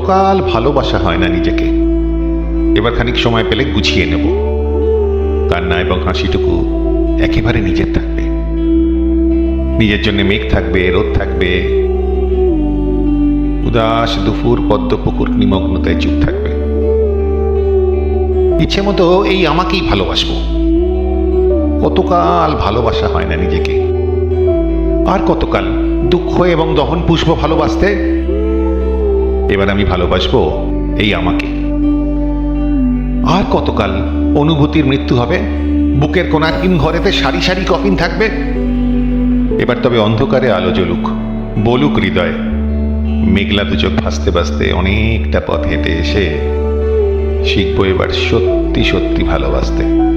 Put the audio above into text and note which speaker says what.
Speaker 1: কতকাল ভালোবাসা হয় না নিজেকে। এবার খানিক সময় পেলে গুছিয়ে নেব। কান্না এবং হাসিটুকু একেবারে নিজের থাকবে। নিজের জন্য মেঘ থাকবে, রোদ থাকবে, উদাস দুপুর পদ্ম পুকুর নিমগ্নতায় চুপ থাকবে। ইচ্ছে মতো এই আমাকেই ভালোবাসবো। কতকাল ভালোবাসা হয় না নিজেকে। আর কতকাল দুঃখ এবং দহন পুষ্প ভালোবাসতে। এবার আমি ভালোবাসবো এই আমাকে। আর কতকাল অনুভূতির মৃত্যু হবে। বুকের কোনার হিম ঘরেতে সারি সারি কফিন থাকবে। এবার তবে অন্ধকারে আলো জ্বলুক, বলুক হৃদয়। মেঘলা দুচোখ ভাসতে ভাসতে অনেকটা পথ হেঁটে এসে শিখবো এবার সত্যি সত্যি ভালোবাসতে।